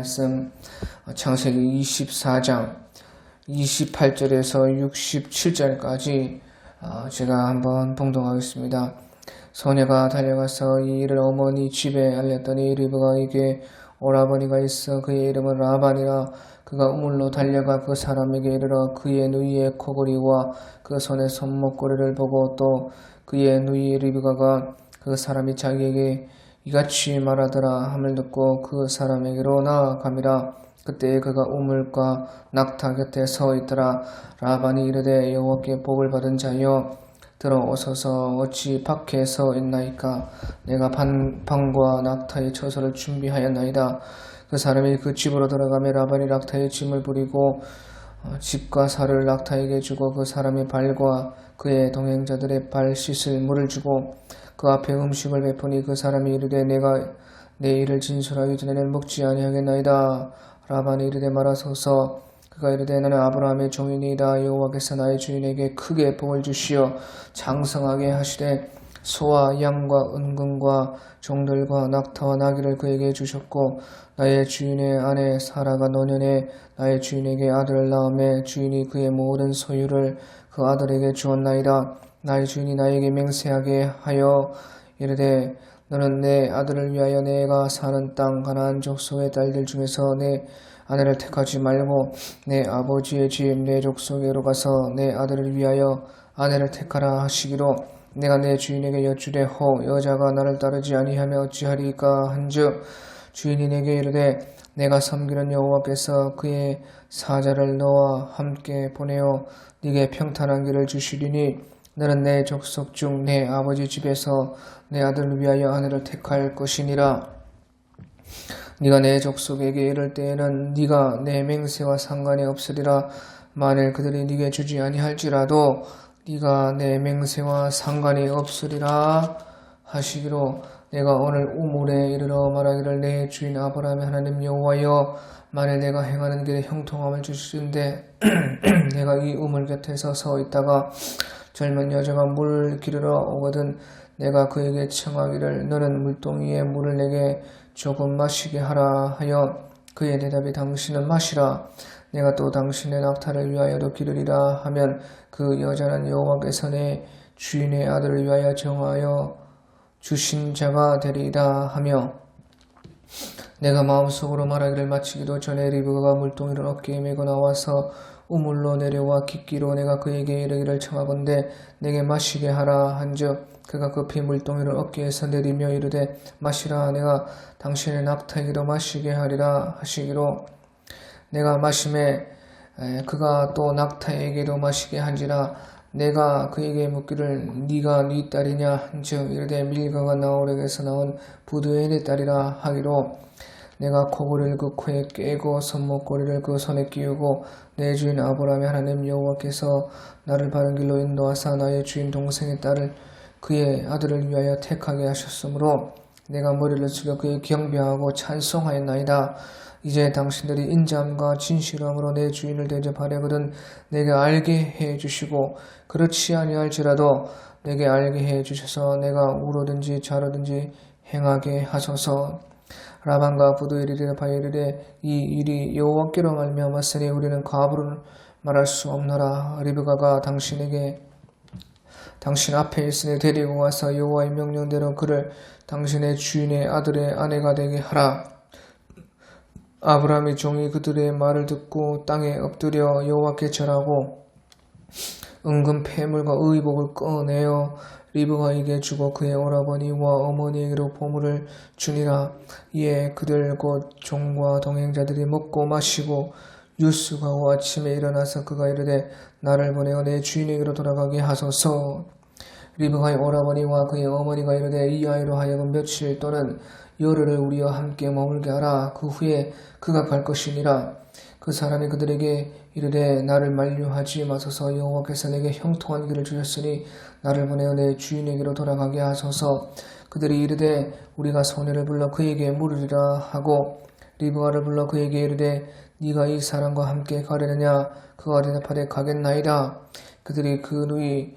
말씀 창세기 24장 28절에서 67절까지 제가 한번 봉독하겠습니다. 소녀가 달려가서 이 일을 어머니 집에 알렸더니 리브가 이게 오라버니가 있어 그의 이름은 라반이라. 그가 우물로 달려가 그 사람에게 이르러 그의 누이의 코골이와 그 손의 손목고리를 보고 또 그의 누이 리브가가 그 사람이 자기에게 이같이 말하더라 함을 듣고 그 사람에게로 나아가미라. 그때 그가 우물과 낙타 곁에 서 있더라. 라반이 이르되 여호와께 복을 받은 자여 들어오소서. 어찌 밖에 서 있나이까? 내가 방과 낙타의 처소를 준비하였나이다. 그 사람이 그 집으로 들어가며 라반이 낙타의 짐을 부리고 집과 살을 낙타에게 주고 그 사람의 발과 그의 동행자들의 발 씻을 물을 주고 그 앞에 음식을 베푸니 그 사람이 이르되 내가 내 일을 진술하기 전에는 먹지 아니하겠나이다. 라반이 이르되 말하소서. 그가 이르되 나는 아브라함의 종이니이다. 여호와께서 나의 주인에게 크게 복을 주시어 장성하게 하시되 소와 양과 은금과 종들과 낙타와 나귀를 그에게 주셨고 나의 주인의 아내 사라가 노년에 나의 주인에게 아들을 낳음에 주인이 그의 모든 소유를 그 아들에게 주었나이다. 나의 주인이 나에게 맹세하게 하여 이르되 너는 내 아들을 위하여 내가 사는 땅 가나안 족속의 딸들 중에서 내 아내를 택하지 말고 내 아버지의 집 내 족속에로 가서 내 아들을 위하여 아내를 택하라 하시기로 내가 내 주인에게 여쭈되 혹 여자가 나를 따르지 아니하며 어찌하리까 한즉 주인이 내게 이르되 내가 섬기는 여호와께서 그의 사자를 너와 함께 보내어 네게 평탄한 길을 주시리니 너는 내 족속 중 내 아버지 집에서 내 아들을 위하여 아내를 택할 것이니라. 네가 내 족속에게 이를 때에는 네가 내 맹세와 상관이 없으리라. 만일 그들이 네게 주지 아니할지라도 네가 내 맹세와 상관이 없으리라 하시기로 내가 오늘 우물에 이르러 말하기를 내 주인 아브라함의 하나님 여호와여 만일 내가 행하는 길에 형통함을 주시는데 내가 이 우물 곁에서 서 있다가 젊은 여자가 물 기르러 오거든 내가 그에게 청하기를 너는 물동이에 물을 내게 조금 마시게 하라 하여 그의 대답이 당신은 마시라. 내가 또 당신의 낙타를 위하여도 기르리라 하면 그 여자는 여호와께서 내 주인의 아들을 위하여 정하여 주신 자가 되리이다 하며 내가 마음속으로 말하기를 마치기도 전에 리브가가 물동이를 어깨에 메고 나와서 우물로 내려와 깊기로 내가 그에게 이르기를 청하건대 내게 마시게 하라 한즉 그가 급히 물동이를 어깨에서 내리며 이르되 마시라. 내가 당신의 낙타에게도 마시게 하리라 하시기로 내가 마심에 그가 또 낙타에게도 마시게 한지라. 내가 그에게 묻기를 네가 네 딸이냐 한즉 이르되 밀가가 나홀에게서 나온 부두엘의 딸이라 하기로 내가 코골이를 그 코에 깨고 손목고리를 그 손에 끼우고 내 주인 아브라함의 하나님 여호와께서 나를 바른 길로 인도하사 나의 주인 동생의 딸을 그의 아들을 위하여 택하게 하셨으므로 내가 머리를 숙여 그의 경배하고 찬송하였나이다. 이제 당신들이 인자함과 진실함으로 내 주인을 대접하려거든 내게 알게 해주시고 그렇지 아니할지라도 내게 알게 해주셔서 내가 우로든지 좌로든지 행하게 하소서. 라반과 부두엘이 대답하여 이르되 이 일이 여호와께로 말미암았으니 우리는 과부를 말할 수 없노라. 리브가가 당신에게 당신 앞에 있으니 데리고 와서 여호와의 명령대로 그를 당신의 주인의 아들의 아내가 되게 하라. 아브라함의 종이 그들의 말을 듣고 땅에 엎드려 여호와께 절하고 은금 폐물과 의복을 꺼내어 리브가에게 주고 그의 오라버니와 어머니에게로 보물을 주니라. 이에 그들 곧 종과 동행자들이 먹고 마시고 유숙하고 아침에 일어나서 그가 이르되 나를 보내어 내 주인에게로 돌아가게 하소서. 리브가의 오라버니와 그의 어머니가 이르되 이 아이로 하여금 며칠 또는 열흘을 우리와 함께 머물게 하라. 그 후에 그가 갈 것이니라. 그 사람이 그들에게 이르되 나를 만류하지 마소서. 여호와께서 내게 형통한 길을 주셨으니 나를 보내어 내 주인에게로 돌아가게 하소서. 그들이 이르되 우리가 소녀를 불러 그에게 물으리라 하고 리브가를 불러 그에게 이르되 네가 이 사람과 함께 가려느냐? 그가 대답하되 가겠나이다. 그들이 그 누이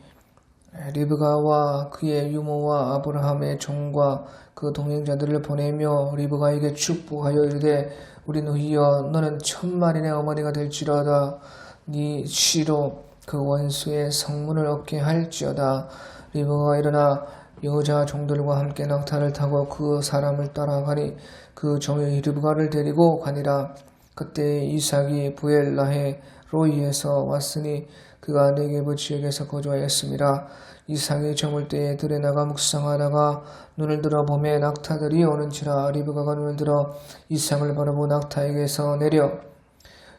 리브가와 그의 유모와 아브라함의 종과 그 동행자들을 보내며 리브가에게 축복하여 이르되 우리 누이여 너는 1000마리의 어머니가 될지로다. 네 씨로 그 원수의 성문을 얻게 할지어다. 리브가가 일어나 여자 종들과 함께 낙타를 타고 그 사람을 따라가니 그 종이 리브가를 데리고 가니라. 그때 이삭이 부엘라해 로이에서 왔으니 그가 네게브 지역에서 거주하였습니다. 이삭이 저물 때에 들에 나가 묵상하다가 눈을 들어 봄에 낙타들이 오는지라. 리브가가 눈을 들어 이삭을 바라보고 낙타에게서 내려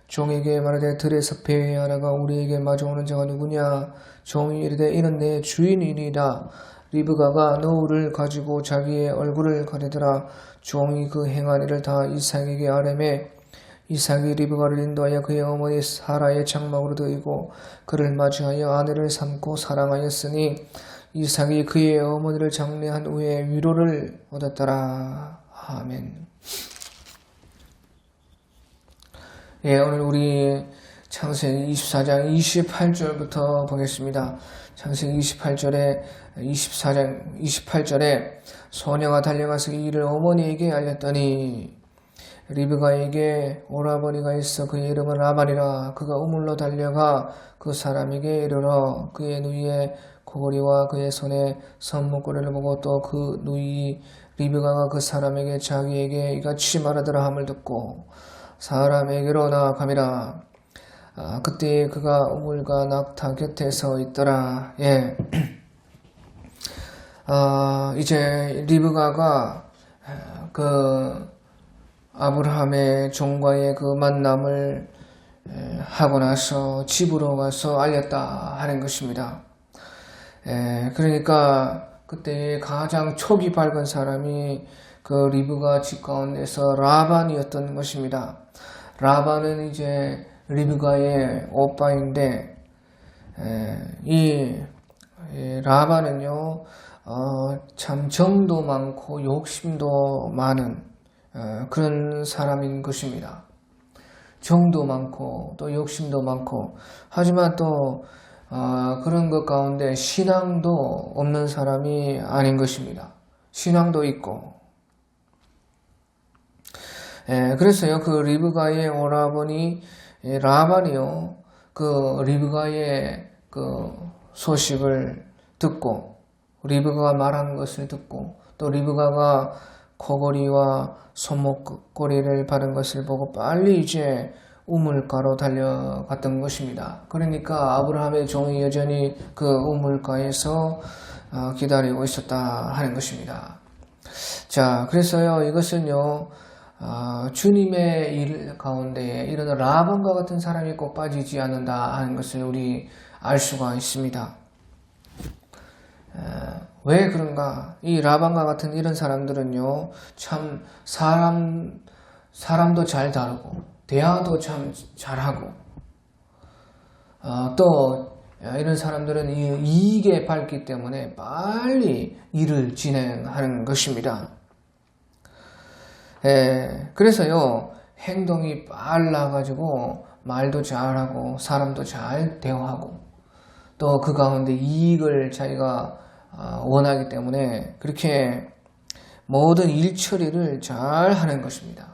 종에게 말하되 들에서 배회하다가 우리에게 마주오는 자가 누구냐. 종이 이르되 이는 내 주인이니라. 리브가가 너울을 가지고 자기의 얼굴을 가리더라. 종이 그 행한 일을 다 이삭에게 아뢰매 이삭이 리브가를 인도하여 그의 어머니 사라의 장막으로 드이고 그를 맞이하여 아내를 삼고 사랑하였으니 이삭이 그의 어머니를 장례한 후에 위로를 얻었더라. 아멘. 예, 오늘 우리 창세기 24장 28절부터 보겠습니다. 창세기 28절에 소녀가 달려가서 이 일을 어머니에게 알렸더니 리브가에게 오라버니가 있어 그의 이름은 라반이라. 그가 우물로 달려가 그 사람에게 이르러 그의 누이의 고거리와 그의 손에 선목걸이를 보고 또 그 누이 리브가가 그 사람에게 자기에게 이같이 말하더라 함을 듣고 사람에게로 나아가니라. 그때 그가 우물과 낙타 곁에 서 있더라. 예. 이제 리브가가 그 아브라함의 종과의 그 만남을 하고 나서 집으로 가서 알렸다 하는 것입니다. 그러니까 그때 가장 촉이 밝은 사람이 그 리브가 집 가운데서 라반이었던 것입니다. 라반은 이제 리브가의 오빠인데 이 라반은요 참 정도 많고 욕심도 많은 그런 사람인 것입니다. 정도 많고 또 욕심도 많고 하지만 또 그런 것 가운데 신앙도 없는 사람이 아닌 것입니다. 신앙도 있고 그래서요 그 리브가의 오라버니 라반이요 그 리브가의 그 소식을 듣고 리브가가 말한 것을 듣고 또 리브가가 코걸이와 손목걸이를 바른 것을 보고 빨리 이제 우물가로 달려갔던 것입니다. 그러니까 아브라함의 종이 여전히 그 우물가에서 기다리고 있었다 하는 것입니다. 자, 그래서요 이것은요 주님의 일 가운데에 이런 라반과 같은 사람이 꼭 빠지지 않는다 하는 것을 우리 알 수가 있습니다. 왜 그런가? 이 라반과 같은 이런 사람들은요, 참 사람도 잘 다루고 대화도 참 잘하고 또 이런 사람들은 이익에 밝기 때문에 빨리 일을 진행하는 것입니다. 그래서요 행동이 빨라가지고 말도 잘하고 사람도 잘 대화하고 또 그 가운데 이익을 자기가 원하기 때문에 그렇게 모든 일 처리를 잘 하는 것입니다.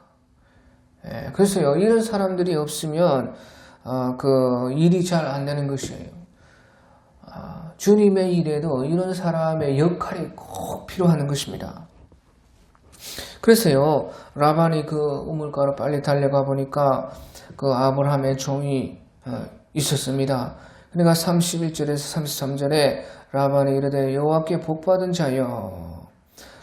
그래서요 이런 사람들이 없으면 그 일이 잘 안 되는 것이에요. 주님의 일에도 이런 사람의 역할이 꼭 필요한 것입니다. 그래서요 라반이 그 우물가로 빨리 달려가 보니까 그 아브라함의 종이 있었습니다. 그러니까 31절에서 33절에 라반이 이르되 여호와께 복받은 자여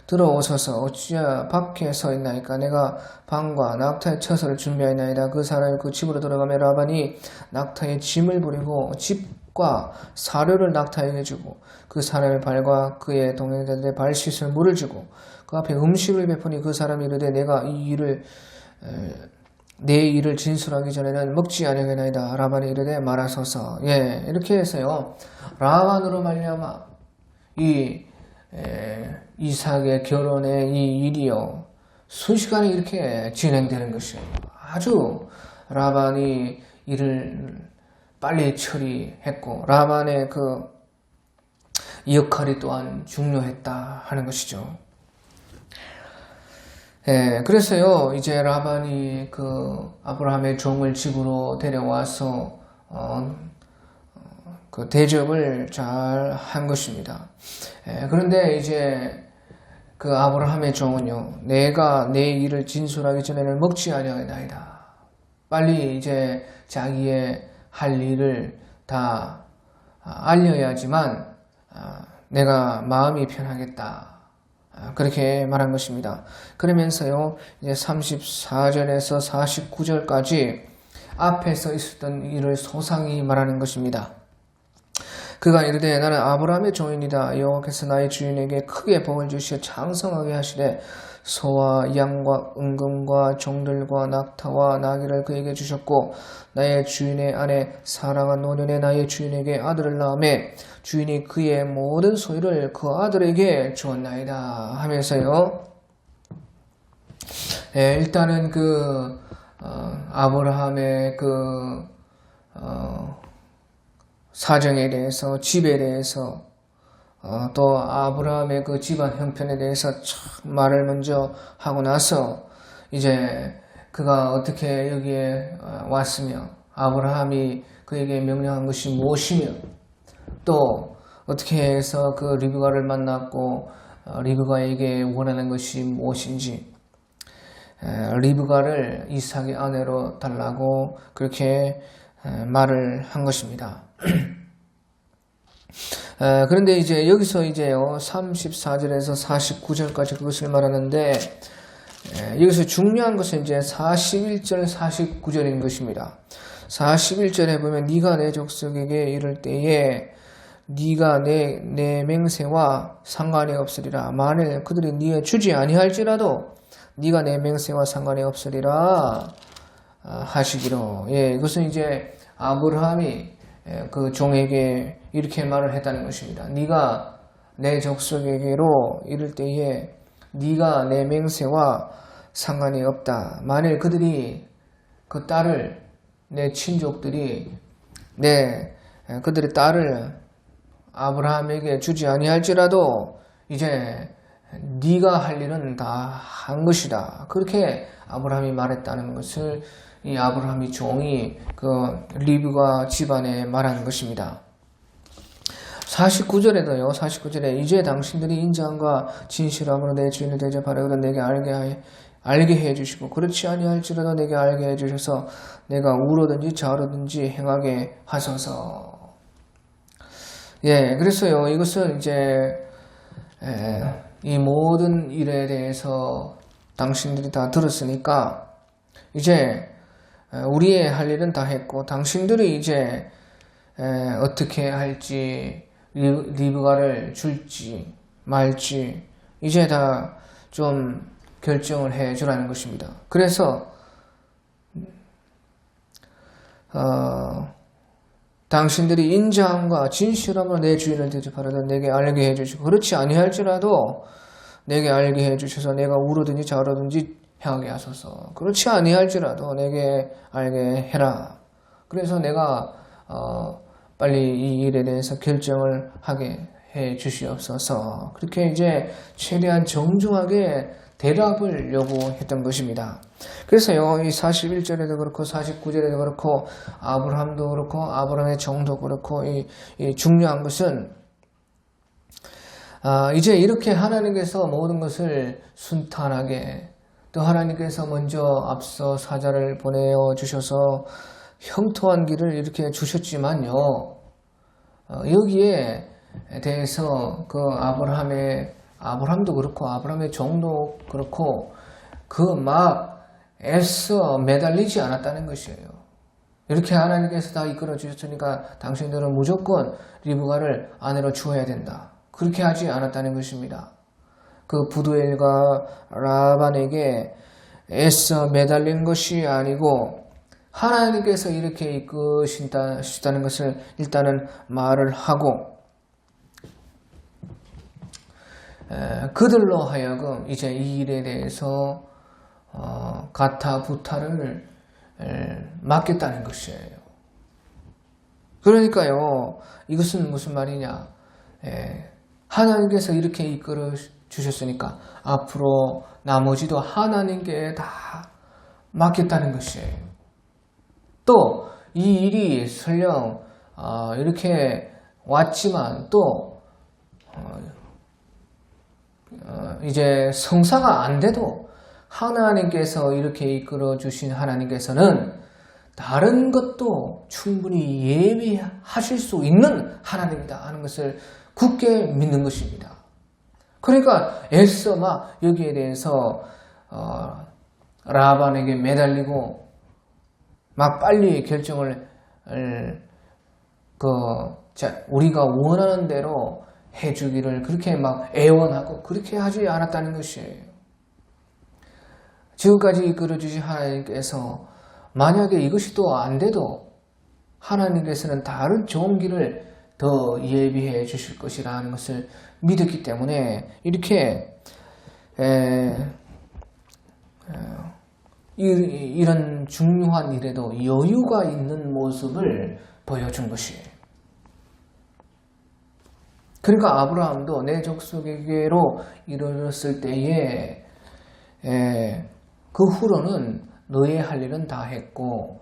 들어오소서 어찌하여 밖에 서 있나이까. 내가 방과 낙타의 처소를 준비하였나이다. 그 사람이 그 집으로 들어가며 라반이 낙타의 짐을 부리고 집과 사료를 낙타에게 주고 그 사람의 발과 그의 동행자들의 발 씻을 물을 주고 그 앞에 음식을 베푸니 그 사람이 이르되 내가 내 일을 진술하기 전에는 먹지 아니하겠나이다. 라반이 이르되 말하소서. 예, 이렇게 해서요 라반으로 말미암아 이 이삭의 결혼의 이 일이요 순식간에 이렇게 진행되는 것이에요. 아주 라반이 일을 빨리 처리했고 라반의 그 역할이 또한 중요했다 하는 것이죠. 그래서요, 이제 라반이 그 아브라함의 종을 집으로 데려와서, 그 대접을 잘 한 것입니다. 그런데 이제 그 아브라함의 종은요, 내가 내 일을 진술하기 전에는 먹지 아니하나이다. 빨리 이제 자기의 할 일을 다 알려야지만 내가 마음이 편하겠다. 그렇게 말한 것입니다. 그러면서요, 이제 34절에서 49절까지 앞에서 있었던 일을 소상히 말하는 것입니다. 그가 이르되 나는 아브라함의 종이니이다. 여호와께서 나의 주인에게 크게 복을 주시어 장성하게 하시되 소와 양과 은금과 종들과 낙타와 나귀를 그에게 주셨고 나의 주인의 아내 사라가 노년에 나의 주인에게 아들을 낳으매 주인이 그의 모든 소유를 그 아들에게 주었나이다 하면서요. 일단은 그 아브라함의 그 사정에 대해서, 집에 대해서, 또 아브라함의 그 집안 형편에 대해서 참 말을 먼저 하고 나서 이제 그가 어떻게 여기에 왔으며 아브라함이 그에게 명령한 것이 무엇이며 또 어떻게 해서 그 리브가를 만났고 리브가에게 원하는 것이 무엇인지 리브가를 이삭의 아내로 달라고 그렇게 말을 한 것입니다. 그런데 이제 여기서 이제요 34절에서 49절까지 그것을 말하는데 여기서 중요한 것은 이제 41절 49절인 것입니다. 41절에 보면 네가 내 족속에게 이를 때에 네가 내 맹세와 상관이 없으리라. 만일 그들이 네게 주지 아니할지라도 네가 내 맹세와 상관이 없으리라 하시기로. 이것은 이제 아브라함이 그 종에게 이렇게 말을 했다는 것입니다. 네가 내 족속에게로 이를 때에 네가 내 맹세와 상관이 없다. 만일 그들이 그 딸을 내 친족들이 그들의 딸을 아브라함에게 주지 아니할지라도 이제 네가 할 일은 다 한 것이다. 그렇게 아브라함이 말했다는 것을 이 아브라함이 종이 그 리브가 집안에 말하는 것입니다. 49절에도요. 49절에 이제 당신들이 인자함과 진실함으로 내 주인을 대접하려거든 내게 알게 해주시고 그렇지 아니할지라도 내게 알게 해주셔서 내가 우로든지 좌로든지 행하게 하소서. 그래서요. 이것은 이제 이 모든 일에 대해서 당신들이 다 들었으니까 이제 우리의 할 일은 다 했고 당신들이 이제 어떻게 할지 리브가를 줄지 말지 이제 다 좀 결정을 해 주라는 것입니다. 그래서 당신들이 인자함과 진실함으로 내 주인을 대접하려다 내게 알게 해주시고 그렇지 아니할지라도 내게 알게 해주셔서 내가 우로든지 좌로든지 행하게 하소서. 그렇지 아니할지라도 내게 알게 해라. 그래서 내가 빨리 이 일에 대해서 결정을 하게 해 주시옵소서. 그렇게 이제 최대한 정중하게 대답을 요구했던 것입니다. 그래서요, 이 41절에도 그렇고 49절에도 그렇고 아브라함도 그렇고 아브라함의 종도 그렇고 이 중요한 것은 이제 이렇게 하나님께서 모든 것을 순탄하게 또 하나님께서 먼저 앞서 사자를 보내어 주셔서 형통한 길을 이렇게 주셨지만요. 여기에 대해서 그 아브라함도 그렇고 아브라함의 종도 그렇고 그 막 애써 매달리지 않았다는 것이에요. 이렇게 하나님께서 다 이끌어 주셨으니까 당신들은 무조건 리브가를 아내로 주어야 된다. 그렇게 하지 않았다는 것입니다. 그 부두엘과 라반에게 애써 매달린 것이 아니고 하나님께서 이렇게 이끄신다는 것을 일단은 말을 하고 그들로 하여금 이제 이 일에 대해서 가타부타를 맡겼다는 것이에요. 그러니까요, 이것은 무슨 말이냐? 하나님께서 이렇게 주셨으니까 앞으로 나머지도 하나님께 다 맡겼다는 것이에요. 또 이 일이 설령 이렇게 왔지만 또 이제 성사가 안 돼도 하나님께서 이렇게 이끌어 주신 하나님께서는 다른 것도 충분히 예비하실 수 있는 하나님이다 하는 것을 굳게 믿는 것입니다. 그러니까 애써 막 여기에 대해서 라반에게 매달리고 막 빨리 결정을 우리가 원하는 대로 해주기를 그렇게 막 애원하고 그렇게 하지 않았다는 것이에요. 지금까지 이끌어주신 하나님께서 만약에 이것이 또 안 돼도 하나님께서는 다른 좋은 길을 더 예비해 주실 것이라는 것을 믿었기 때문에 이렇게 이런 중요한 일에도 여유가 있는 모습을 보여준 것이에요. 그러니까 아브라함도 내 족속에게로 이르렀을 때에 그 후로는 너의 할 일은 다 했고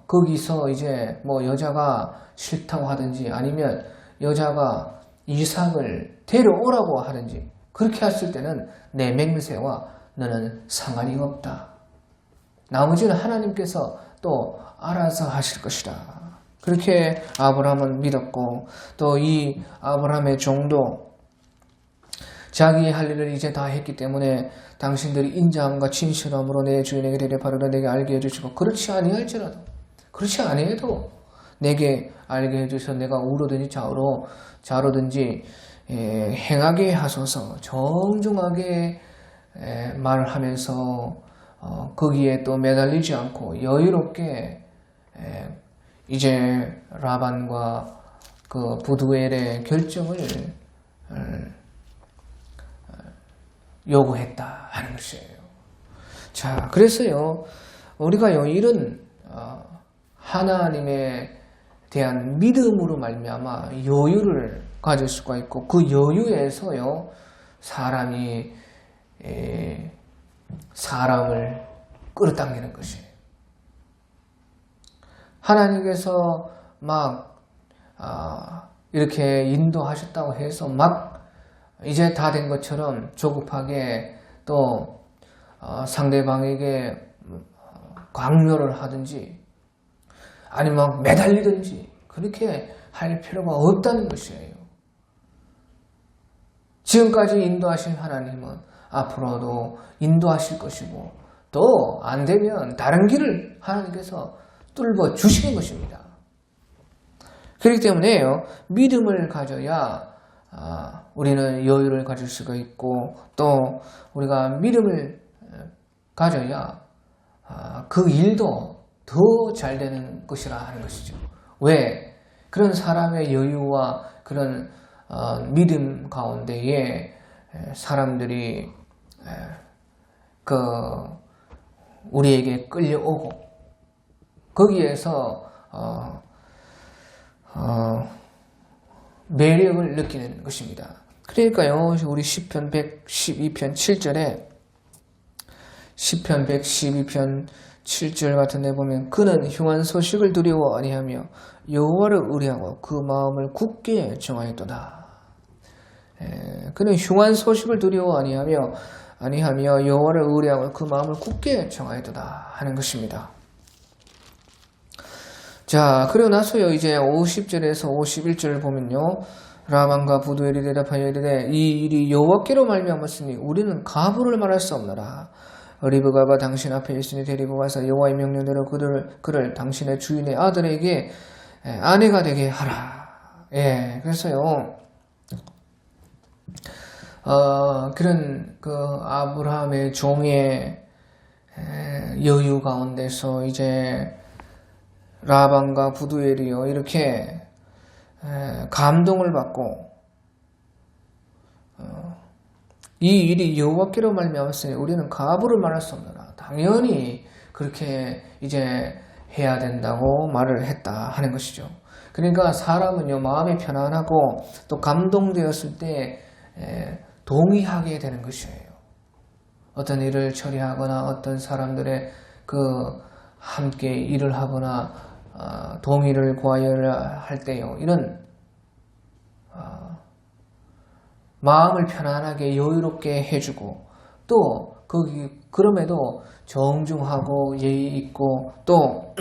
거기서 이제 뭐 여자가 싫다고 하든지 아니면 여자가 이삭을 데려오라고 하든지 그렇게 했을 때는 내 맹세와 너는 상관이 없다. 나머지는 하나님께서 또 알아서 하실 것이다. 그렇게 아브라함은 믿었고 또 이 아브라함의 종도 자기 할 일을 이제 다 했기 때문에 당신들이 인자함과 진실함으로 내 주인에게 대답하려고 내게 알게 해주시고 그렇지 아니할지라도 그렇지 아니해도 내게 알게 해주셔서 내가 우로든지 좌로든지 행하게 하소서 정중하게 말을 하면서 거기에 또 매달리지 않고 여유롭게 이제 라반과 그 부두엘의 결정을 요구했다 하는 것이에요. 자, 그래서요 우리가요 이런 하나님에 대한 믿음으로 말미암아 여유를 가질 수가 있고 그 여유에서요 사람이 사람을 끌어당기는 것이에요. 하나님께서 막 이렇게 인도하셨다고 해서 막 이제 다 된 것처럼 조급하게 또 상대방에게 강요를 하든지 아니면 막 매달리든지 그렇게 할 필요가 없다는 것이에요. 지금까지 인도하신 하나님은 앞으로도 인도하실 것이고 또 안 되면 다른 길을 하나님께서 뚫어 주시는 것입니다. 그렇기 때문에요 믿음을 가져야 우리는 여유를 가질 수가 있고 또 우리가 믿음을 가져야 그 일도 더 잘 되는 것이라 하는 것이죠. 왜? 그런 사람의 여유와 그런 믿음 가운데에 사람들이 우리에게 끌려오고 거기에서 매력을 느끼는 것입니다. 그러니까요 우리 시편 112편 7절에 시편 112편 7절 같은 데 보면 그는 흉한 소식을 두려워 아니하며 여호와를 의뢰하고 그 마음을 굳게 정하였도다. 그는 흉한 소식을 두려워 아니하며 여호와를 의뢰하고 그 마음을 굳게 정하였도다 하는 것입니다. 자, 그리고 나서요 이제 50절에서 51절을 보면요 라반과 부두엘이 대답하여 이르되 이 일이 여호와께로 말미암았으니 우리는 가부를 말할 수 없노라. 리브가가 당신 앞에 있으니 데리고 가서 여호와의 명령대로 그를 당신의 주인의 아들에게 아내가 되게 하라. 그래서요 그런 그 아브라함의 종의 여유 가운데서 이제 라반과 부두엘이요 이렇게 감동을 받고 이 일이 여호와께로 말미암았으니 우리는 가부를 말할 수 없노라. 당연히 그렇게 이제 해야 된다고 말을 했다 하는 것이죠. 그러니까 사람은요 마음이 편안하고 또 감동되었을 때 동의하게 되는 것이에요. 어떤 일을 처리하거나 어떤 사람들의 함께 일을 하거나 동의를 구하여야 할 때요. 이런 마음을 편안하게 여유롭게 해주고 또 그럼에도 정중하고 예의 있고 또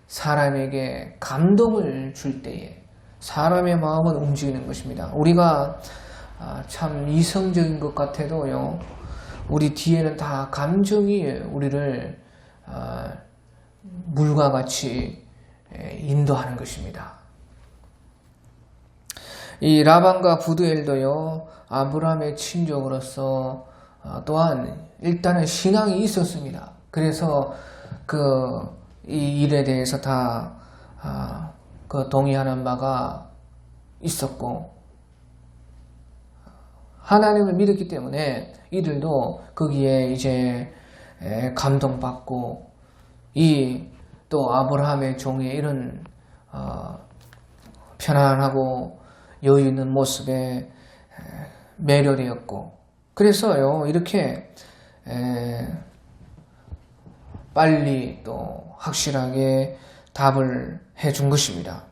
사람에게 감동을 줄 때에 사람의 마음은 움직이는 것입니다. 우리가 참 이성적인 것 같아도요. 우리 뒤에는 다 감정이 우리를 물과 같이 인도하는 것입니다. 이 라반과 부두엘도요. 아브라함의 친족으로서 또한 일단은 신앙이 있었습니다. 그래서 이 일에 대해서 다 동의하는 바가 있었고 하나님을 믿었기 때문에 이들도 거기에 이제 감동받고 또 아브라함의 종의 이런 편안하고 여유 있는 모습에 매료되었고 그래서요 이렇게 빨리 또 확실하게 답을 해준 것입니다.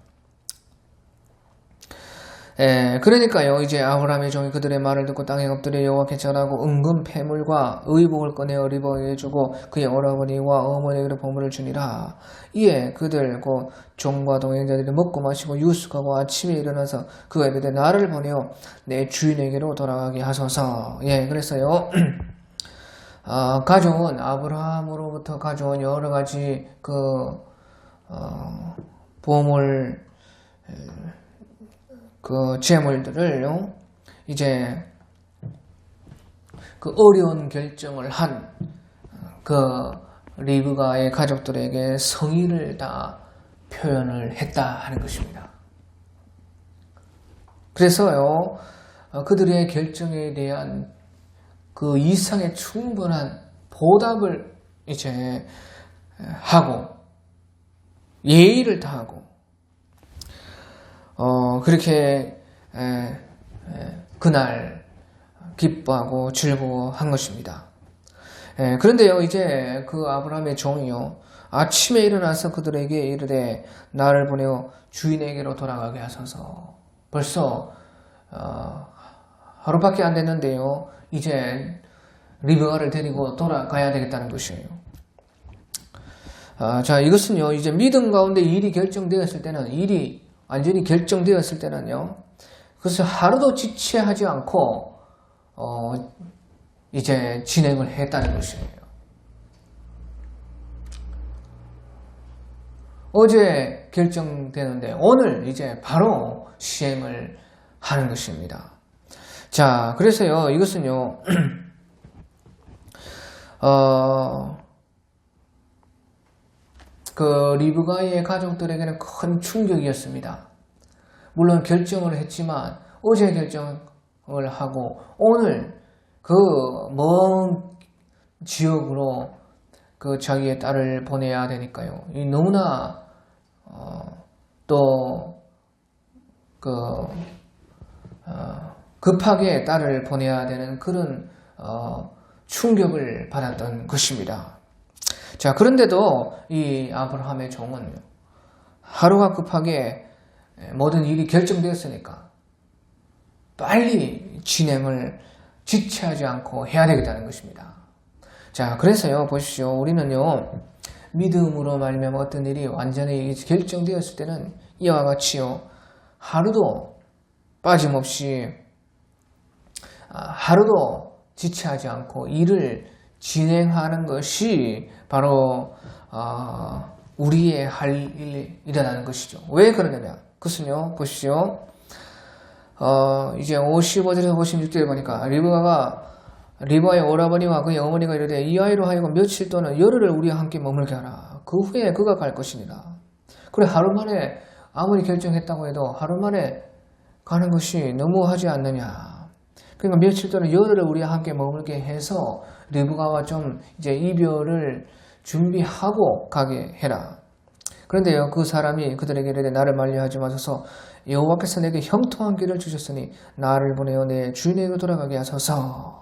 그러니까요 이제 아브라함의 종이 그들의 말을 듣고 땅에 엎드려 여호와께 절하고 은금 패물과 의복을 꺼내어 리브가에게 주고 그의 오라버니와 어머니에게 보물을 주니라. 이에 그들 곧 종과 동행자들이 먹고 마시고 유숙하고 아침에 일어나서 그가 이르되 나를 보내어 내 주인에게로 돌아가게 하소서. 그래서요 가져온 아브라함으로부터 가져온 여러 가지 보물 재물들을 이제 어려운 결정을 한 리브가의 가족들에게 성의를 다 표현을 했다 하는 것입니다. 그래서요 그들의 결정에 대한 이상의 충분한 보답을 이제 하고 예의를 다하고 그렇게 그날 기뻐하고 즐거워한 것입니다. 그런데요 이제 아브라함의 종이요 아침에 일어나서 그들에게 이르되 나를 보내어 주인에게로 돌아가게 하소서. 벌써 하루밖에 안 됐는데요 이제 리브가를 데리고 돌아가야 되겠다는 것이에요. 자 이것은요 이제 믿음 가운데 일이 결정되었을 때는 완전히 결정되었을 때는요 그것을 하루도 지체하지 않고 이제 진행을 했다는 것이에요. 어제 결정되는데 오늘 이제 바로 시행을 하는 것입니다. 자 그래서요 이것은요 리브가의 가족들에게는 큰 충격이었습니다. 물론 결정을 했지만 어제 결정을 하고 오늘 먼 지역으로 자기의 딸을 보내야 되니까요. 너무나 급하게 딸을 보내야 되는 그런 충격을 받았던 것입니다. 자, 그런데도 이 아브라함의 종은 하루가 급하게 모든 일이 결정되었으니까 빨리 진행을 지체하지 않고 해야 되겠다는 것입니다. 자, 그래서요, 보십시오. 우리는요, 믿음으로 말미암아 어떤 일이 완전히 결정되었을 때는 이와 같이요, 하루도 빠짐없이 하루도 지체하지 않고 일을 진행하는 것이 바로 우리의 할 일이라는 것이죠. 왜 그러느냐? 그것은요, 보십시오. 이제 55절에서 56절에 보니까 리브가의 오라버니와 그의 어머니가 이르되 이 아이로 하여금 며칠 또는 열흘을 우리와 함께 머물게 하라. 그 후에 그가 갈 것이니라. 그래, 하루 만에 아무리 결정했다고 해도 하루 만에 가는 것이 너무하지 않느냐. 그러니까 며칠 또는 열흘을 우리와 함께 머물게 해서 리브가와 좀 이제 이별을 준비하고 가게 해라. 그런데요, 그 사람이 그들에게 이르되 나를 말려하지 마소서. 여호와께서 내게 형통한 길을 주셨으니 나를 보내어 내 주인에게로 돌아가게 하소서.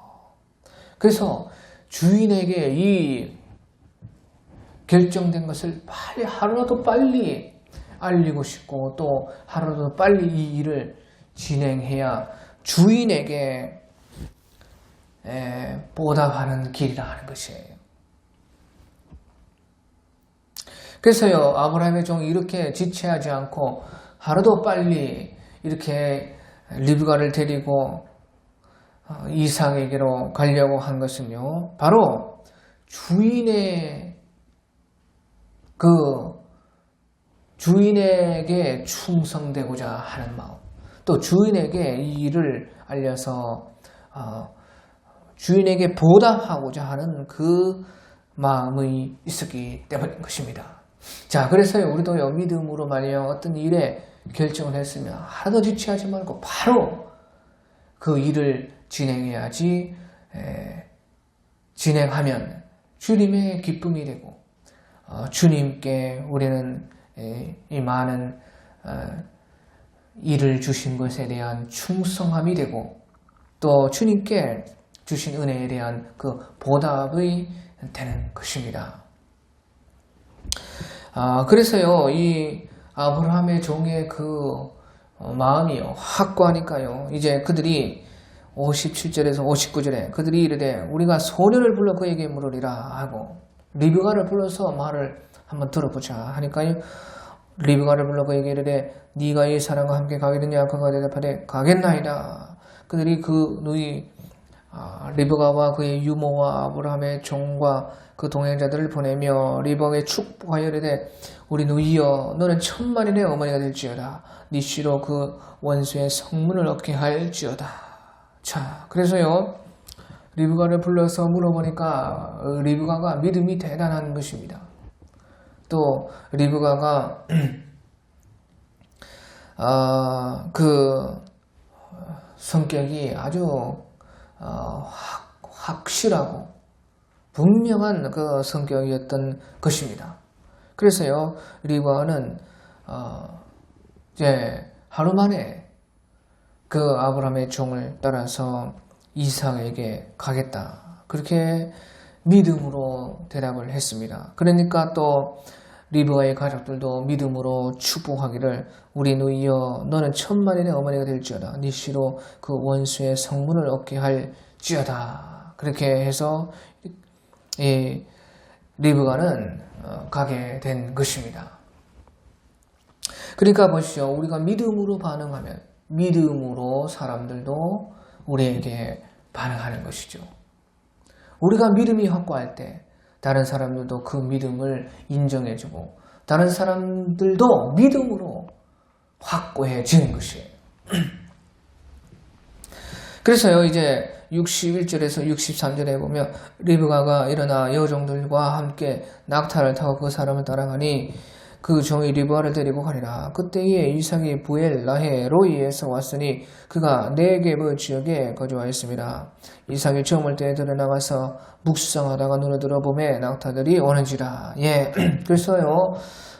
그래서 주인에게 이 결정된 것을 빨리, 하루라도 빨리 알리고 싶고, 또 하루라도 빨리 이 일을 진행해야 주인에게 보답하는 길이라 하는 것이에요. 그래서요, 아브라함의 종이 이렇게 지체하지 않고 하루도 빨리 이렇게 리브가를 데리고 이삭에게로 가려고 한 것은요, 바로 주인에게 충성되고자 하는 마음, 또 주인에게 이 일을 알려서 주인에게 보답하고자 하는 그 마음이 있었기 때문인 것입니다. 자, 그래서요, 우리도요, 믿음으로 말이야 어떤 일에 결정을 했으면 하나도 지체하지 말고 바로 그 일을 진행해야지. 진행하면 주님의 기쁨이 되고, 주님께 우리는 이 많은 일을 주신 것에 대한 충성함이 되고, 또 주님께 주신 은혜에 대한 그 보답이 되는 것입니다. 그래서요, 이 아브라함의 종의 그 마음이요, 확고하니까요, 이제 그들이 57절에서 59절에 그들이 이르되 우리가 소녀를 불러 그에게 물으리라 하고, 리브가를 불러서 말을 한번 들어보자 하니까요, 리브가를 불러 그에게 이르되 네가 이 사람과 함께 가겠느냐. 그가 대답하되 가겠나이다. 그들이 그 누이 리브가와 그의 유모와 아브라함의 종과 그 동행자들을 보내며 리브가에 축복하여 이르되 우리 누이여 너는 천만인의 어머니가 될지어다. 네 씨로 그 원수의 성문을 얻게 할지어다. 자, 그래서요, 리브가를 불러서 물어보니까 리브가가 믿음이 대단한 것입니다. 또 리브가가 그 성격이 아주 확실하고 분명한 그 성격이었던 것입니다. 그래서요, 리브가는 이제 하루 만에 그 아브라함의 종을 따라서 이삭에게 가겠다, 그렇게 믿음으로 대답을 했습니다. 그러니까 또 리브가의 가족들도 믿음으로 축복하기를 우리 누이여 너는 천만인의 어머니가 될지어다. 네 씨로 그 원수의 성문을 얻게 할지어다. 그렇게 해서 이 리브가는 가게 된 것입니다. 그러니까 보시죠, 우리가 믿음으로 반응하면 믿음으로 사람들도 우리에게 반응하는 것이죠. 우리가 믿음이 확고할 때 다른 사람들도 그 믿음을 인정해주고 다른 사람들도 믿음으로 확고해지는 것이에요. 그래서요, 이제 61절에서 63절에 보면 리브가가 일어나 여종들과 함께 낙타를 타고 그 사람을 따라가니 그 종이 리브가를 데리고 가니라. 그때에 이삭이 부엘라헤 로이에서 왔으니 그가 네게브 지역에 거주하였습니다. 이삭이 저물 때에 들어나가서 묵상하다가 눈을 들어보매 낙타들이 오는지라. 예, 그래서요,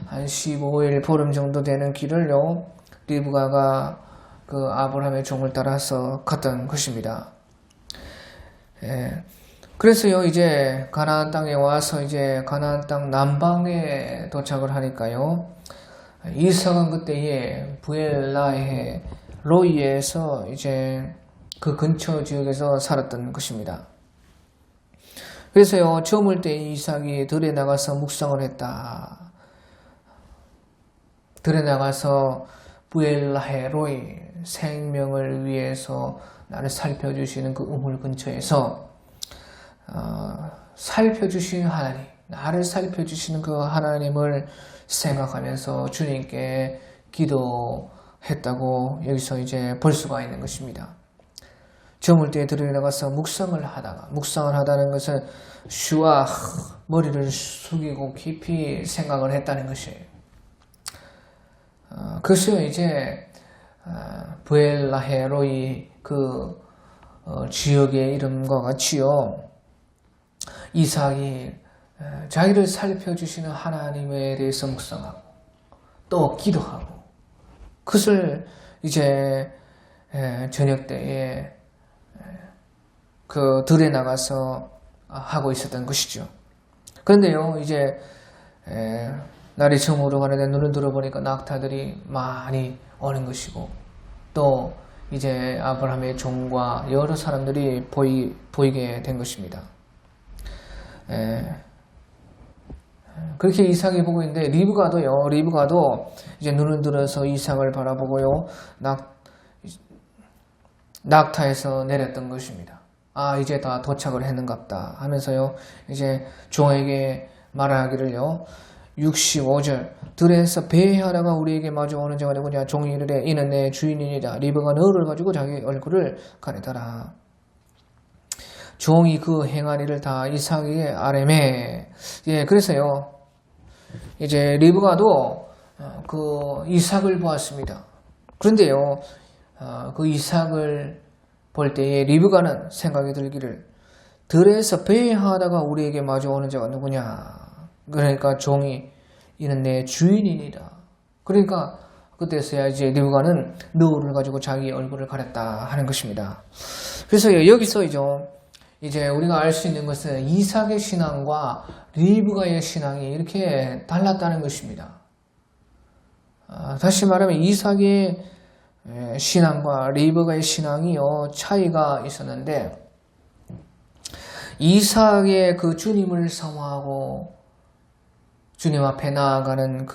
한 15일 보름 정도 되는 길을요, 리브가가 그 아브라함의 종을 따라서 갔던 것입니다. 예. 그래서요, 이제 가나안 땅에 와서 이제 가나안 땅 남방에 도착을 하니까요, 이삭은 그때에 부엘라헤 로이에서 이제 그 근처 지역에서 살았던 것입니다. 그래서요, 저물 때 이삭이 들에 나가서 묵상을 했다. 들에 나가서 부엘라헤 로이, 생명을 위해서 나를 살펴주시는 그 우물 근처에서 살펴주시는 하나님, 나를 살펴주시는 그 하나님을 생각하면서 주님께 기도했다고 여기서 이제 볼 수가 있는 것입니다. 저물 때에 들어나가서 묵상을 하다는 것은 슈아, 머리를 숙이고 깊이 생각을 했다는 것이에요. 그래서 이제 부엘라헤 로이 그 지역의 이름과 같이요, 이삭이 자기를 살펴주시는 하나님에 대해서 묵상하고 또 기도하고 그것을 이제 저녁 때에 그 들에 나가서 하고 있었던 것이죠. 그런데요, 이제 날이 저물어 가는데 눈을 들어보니까 낙타들이 많이 오는 것이고 또 이제 아브라함의 종과 여러 사람들이 보이게 된 것입니다. 그렇게 이삭이 보고 있는데 리브가도 이제 눈을 들어서 이삭을 바라보고요, 낙타에서 내렸던 것입니다. 아, 이제 다 도착을 했는갑다 하면서요, 이제 종에게 말하기를요, 65절 들에서 배 하나가 우리에게 마주오는 자가 누구냐? 종이 이르되 이는 내 주인이니라. 리브가 너를 가지고 자기 얼굴을 가리더라. 종이 그 행한 일을 다 이삭에게 아뢰매. 예, 그래서요, 이제 리브가도 그 이삭을 보았습니다. 그런데요, 그 이삭을 볼 때에 리브가는 생각이 들기를, 들에서 배 하다가 우리에게 마주오는 자가 누구냐? 그러니까 종이 이는 내 주인이니라. 그러니까 그때서야 이제 리브가는 너울을 가지고 자기 얼굴을 가렸다 하는 것입니다. 그래서 여기서 이제 우리가 알 수 있는 것은 이삭의 신앙과 리브가의 신앙이 이렇게 달랐다는 것입니다. 다시 말하면 이삭의 신앙과 리브가의 신앙이 차이가 있었는데, 이삭의 그 주님을 사모하고 주님 앞에 나아가는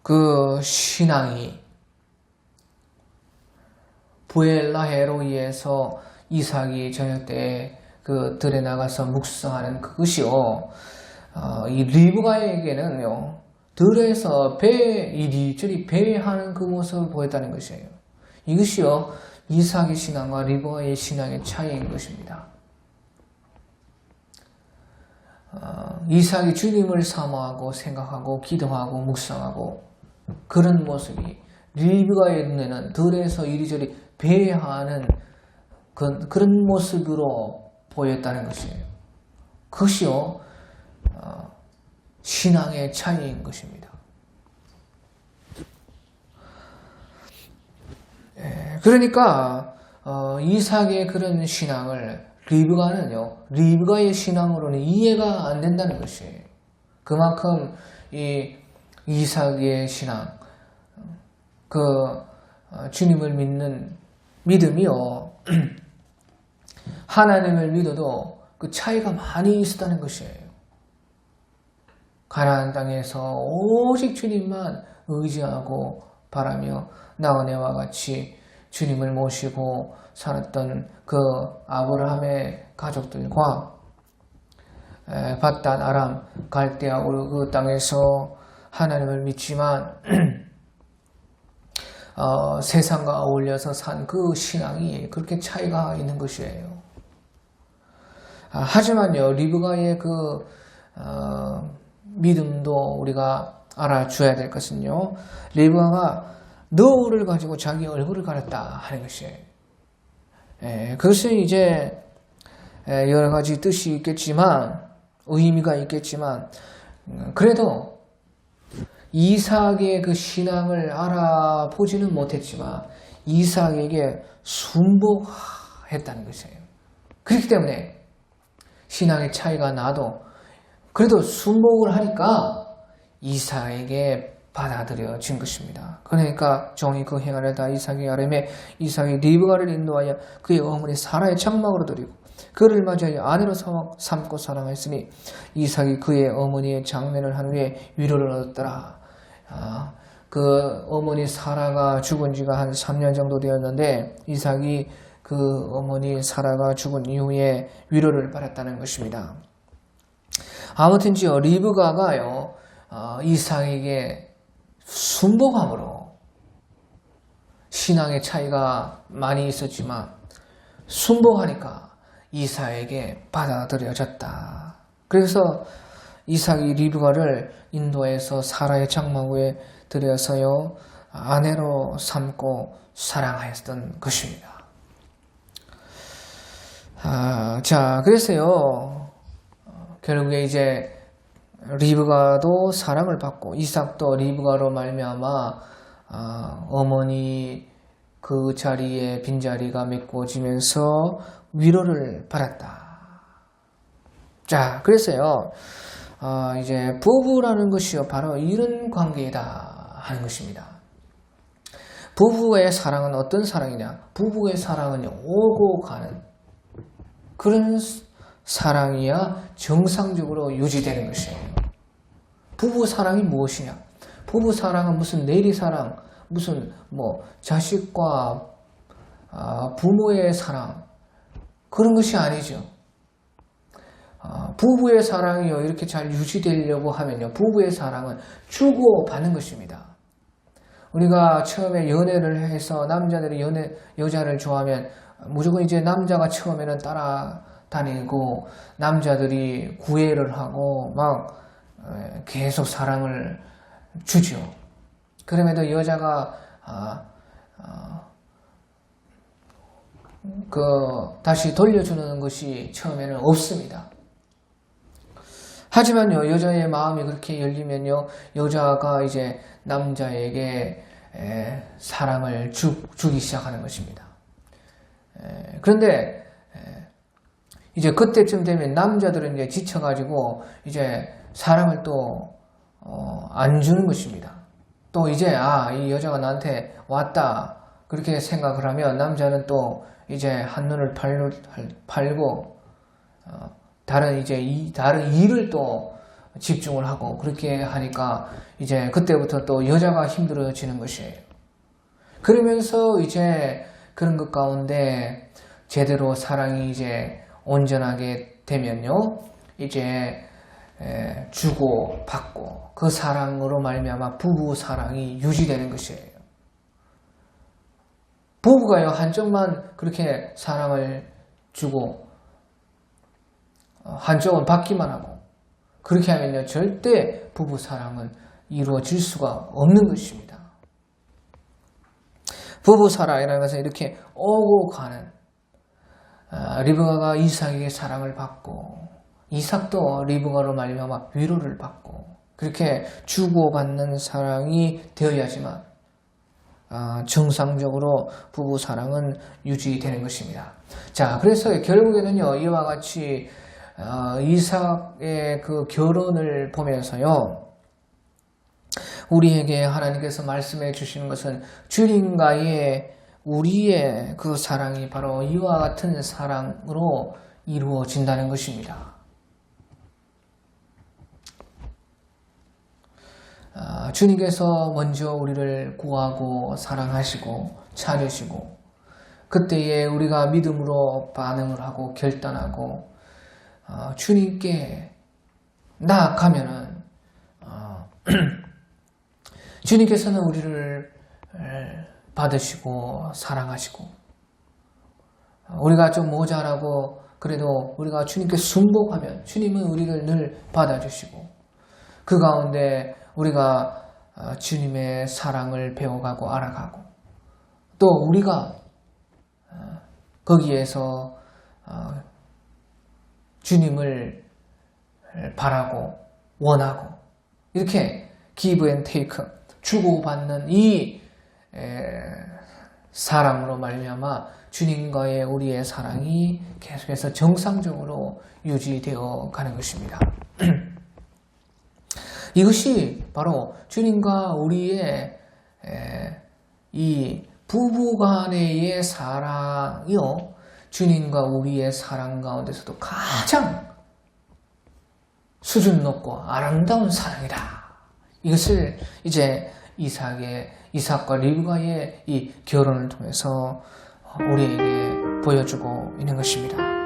그 신앙이 부엘라헤로이에서 이삭이 저녁 때 그 들에 나가서 묵상하는 그것이요, 이 리브가에게는요, 들에서 이리저리 배하는 그 모습을 보였다는 것이에요. 이것이요, 이삭의 신앙과 리브가의 신앙의 차이인 것입니다. 이삭이 주님을 사모하고 생각하고 기도하고 묵상하고 그런 모습이 리브가의 눈에는 들에서 이리저리 배하는 그런 모습으로 보였다는 것이에요. 그것이요, 신앙의 차이인 것입니다. 그러니까 이삭의 그런 신앙을 리브가의 신앙으로는 이해가 안 된다는 것이에요. 그만큼 이 이삭의 신앙, 주님을 믿는 믿음이요, 하나님을 믿어도 그 차이가 많이 있었다는 것이에요. 가나안 땅에서 오직 주님만 의지하고 바라며 나그네와 같이 주님을 모시고 살았던 그 아브라함의 가족들과 밧단 아람 갈대아 그 땅에서 하나님을 믿지만 세상과 어울려서 산 그 신앙이 그렇게 차이가 있는 것이에요. 하지만요, 리브가의 믿음도 우리가 알아줘야 될 것은요, 리브가가 너울을 가지고 자기 얼굴을 가렸다 하는 것이에요. 그것은 이제 여러 가지 뜻이 있겠지만, 의미가 있겠지만, 그래도 이삭의 그 신앙을 알아보지는 못했지만 이삭에게 순복했다는 것이에요. 그렇기 때문에 신앙의 차이가 나도 그래도 순복을 하니까 이삭에게 받아들여진 것입니다. 그러니까 종이 그 행하를 다 이삭에게 아뢰매 이삭이 리브가를 인도하여 그의 어머니 사라의 장막으로 드리고 그를 맞이하여 아내로 삼고 사랑하였으니 이삭이 그의 어머니의 장례를 한 후에 위로를 얻었더라. 그 어머니 사라가 죽은 지가 한 3년 정도 되었는데 이삭이 그 어머니 사라가 죽은 이후에 위로를 받았다는 것입니다. 아무튼지요, 리브가가요, 이삭에게 순복함으로 신앙의 차이가 많이 있었지만 순복하니까 이삭에게 받아들여졌다. 그래서 이삭이 리브가를 인도에서 사라의 장막 위에 들여서요, 아내로 삼고 사랑하였던 것입니다. 자, 그래서요, 결국에 이제 리브가도 사랑을 받고 이삭도 리브가로 말미암아 어머니 그 자리에 빈자리가 메꿔지면서 위로를 받았다. 자, 그래서요, 이제 부부라는 것이요, 바로 이런 관계이다 하는 것입니다. 부부의 사랑은 어떤 사랑이냐? 부부의 사랑은 오고 가는 그런 사랑이야 정상적으로 유지되는 것이에요. 부부 사랑이 무엇이냐? 부부 사랑은 무슨 내리사랑, 무슨 자식과 부모의 사랑, 그런 것이 아니죠. 부부의 사랑이요, 이렇게 잘 유지되려고 하면요, 부부의 사랑은 주고받는 것입니다. 우리가 처음에 연애를 해서 남자들이 여자를 좋아하면 무조건 이제 남자가 처음에는 따라다니고 남자들이 구애를 하고 막 계속 사랑을 주죠. 그럼에도 여자가 다시 돌려주는 것이 처음에는 없습니다. 하지만요, 여자의 마음이 그렇게 열리면요, 여자가 이제 남자에게 사랑을 주기 시작하는 것입니다. 그런데 이제 그때쯤 되면 남자들은 이제 지쳐가지고 이제 사랑을 또 안 주는 것입니다. 또 이제 이 여자가 나한테 왔다 그렇게 생각을 하면 남자는 또 이제 한눈을 팔고 다른 일을 또 집중을 하고 그렇게 하니까 이제 그때부터 또 여자가 힘들어지는 것이에요. 그러면서 이제 그런 것 가운데 제대로 사랑이 이제 온전하게 되면요, 이제 주고 받고 그 사랑으로 말미암아 부부 사랑이 유지되는 것이에요. 부부가요, 한쪽만 그렇게 사랑을 주고 한쪽은 받기만 하고 그렇게 하면요, 절대 부부 사랑은 이루어질 수가 없는 것입니다. 부부 사랑이라는 것은 이렇게 오고 가는, 리브가가 이삭에게 사랑을 받고 이삭도 리브가로 말미암아 위로를 받고 그렇게 주고받는 사랑이 되어야지만 정상적으로 부부 사랑은 유지되는 것입니다. 자, 그래서 결국에는요, 이와 같이 이삭의 그 결혼을 보면서요, 우리에게 하나님께서 말씀해 주시는 것은 주님과의 우리의 그 사랑이 바로 이와 같은 사랑으로 이루어진다는 것입니다. 주님께서 먼저 우리를 구하고 사랑하시고 찾으시고 그때에 우리가 믿음으로 반응을 하고 결단하고 주님께 나아가면은 주님께서는 우리를 받으시고 사랑하시고 우리가 좀 모자라고 그래도 우리가 주님께 순복하면 주님은 우리를 늘 받아주시고 그 가운데 우리가 주님의 사랑을 배워가고 알아가고 또 우리가 거기에서 주님을 바라고 원하고 이렇게 give and take 주고받는 이 사랑으로 말미암아 주님과의 우리의 사랑이 계속해서 정상적으로 유지되어 가는 것입니다. 이것이 바로 주님과 우리의 이 부부간의 사랑이요, 주님과 우리의 사랑 가운데서도 가장 수준 높고 아름다운 사랑이다. 이것을 이제 이삭과 리브가의 이 결혼을 통해서 우리에게 보여주고 있는 것입니다.